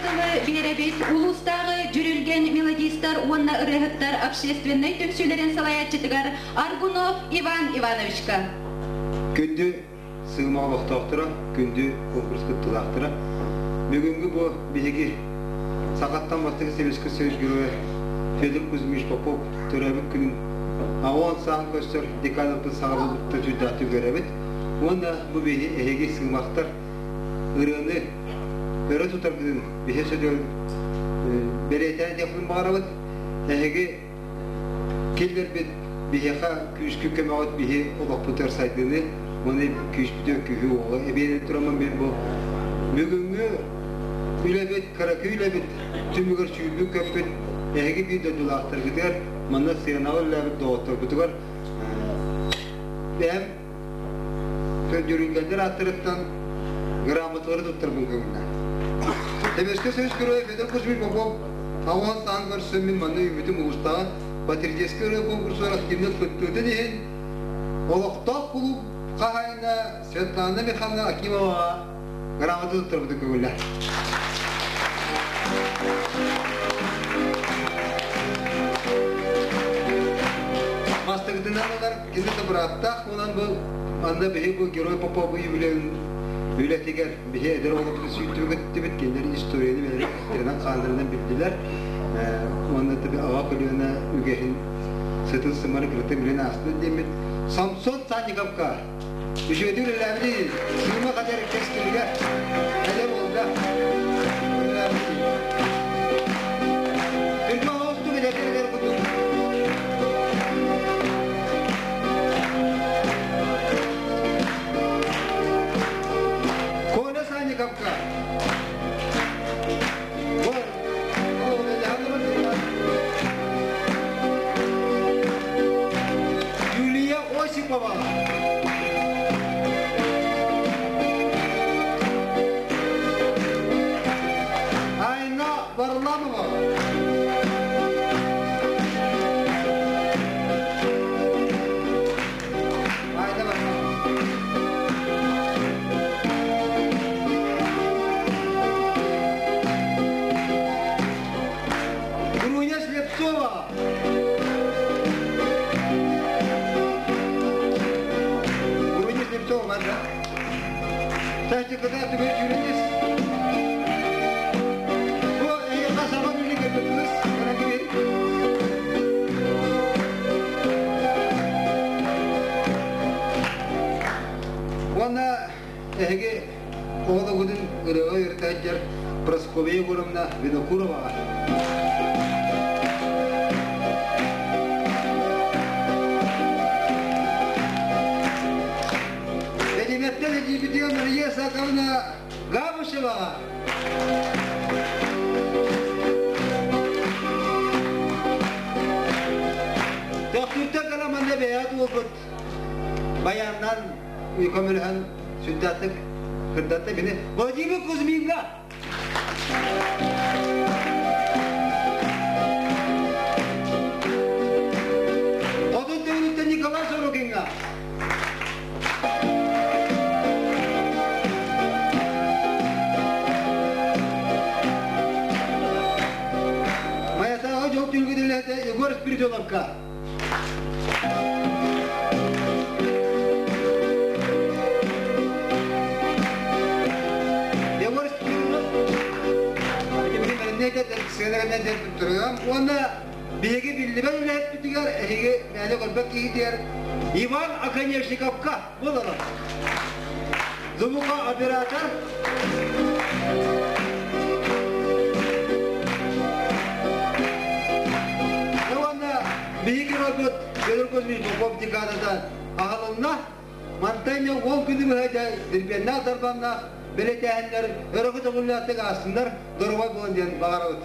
Артылы беребит улустағы жүрілген мелодистар, онна ырыхыттар общественный төксүлерін салаятчытыгар Аргунов Иван Ивановичка. Күнді сığma вақтақтыра, күнді конкурс кыттылақтыра. Бүгінгі бұл беге сағаттан бастығы Себескі сөз героя Федор Кузьмич Попов төрәбіт күнін ауан сағын көстер деканапын сағылықты жүддаты көрәбіт. Онда бұл беге әйеге сığмақтар ұрыны өрі тұтарғыдың беге сөдер беретәні депін бағарабыд. Әйеге келдер бет беге күшкі көмәуіт беге олақ бұтар сайдыны оны күшпүтен күйі оғы. Әбейді тұрамын мен бұл бүгінгі үләбет, қаракүй үләбет, түмігір шүйілбі көппет әйеге бейді дұлақтар күдер, мұнда сыянағы үләбет доғыттар бұтығар. Бәм жүрінгендер аттырықтан грамоталары тұттар бұл көңілі. Себескі сөз көрі Федор Кузьмич Попов ауан сағын көрсі мен мұнда үмітім ұлыстағы патриотескі өрі конкурсуар активнет көттігі дейін олықтақ құлып қағайына Светлана Михайловна Акимова грамота тұттар бұты көңілі. Мастығыдынан олар кендеті бұраттақ, онан бұл анда бігі бұл герой Поповы үйлетігер бігі әдір олықты сүйттігі көтті бет кендері историяны бәрі әттерінен қандырынан білділер. Онда таби аға көлігіна үгехін сытын сымары кірті білен астын демет. Самсон Санниковка үшеуді үлеләбді сүйіме қадар кескіліге әлем олда үлеләбді. Үлгі ауызды үлеләбділер бұды. Коля Санниковка. Юлия Осипова. Айна Варламова. Айна Варламова. Груня Слепцова. Груня Слепцова, да? Кстати, когда ты говоришь юрист, я на самом деле готовилась, она говорит. Она, оғылы күдің ұрығы үртәджер Просковия ғырымна Винокурова. Эдебиеттен эдебиеттен Мария Саковна Габышева. Тоқтүтті қаламанда бәйат олғыт баяннан үйкөмілген сүддаттық кырдатты бені Владимир Кузьминға. Одын тәуілікті Николай Сорокинға. Маятағы жоқ түлгіділерді Егор Спиридоновқа. Оны беге білдібен үләйіп бүтігер, әйге мәлі қылбақ кейдер Иван Аконечниковқа болалар. Зумуға оператор. Оны беге робот Федор Кузьмич Попов декададан ағылымна Мантаймен 10 күні мүхәді дірбенна тарбанна білетәйіндер өрігі тұғылаттық астындар дұрғай болын ден бағара өт.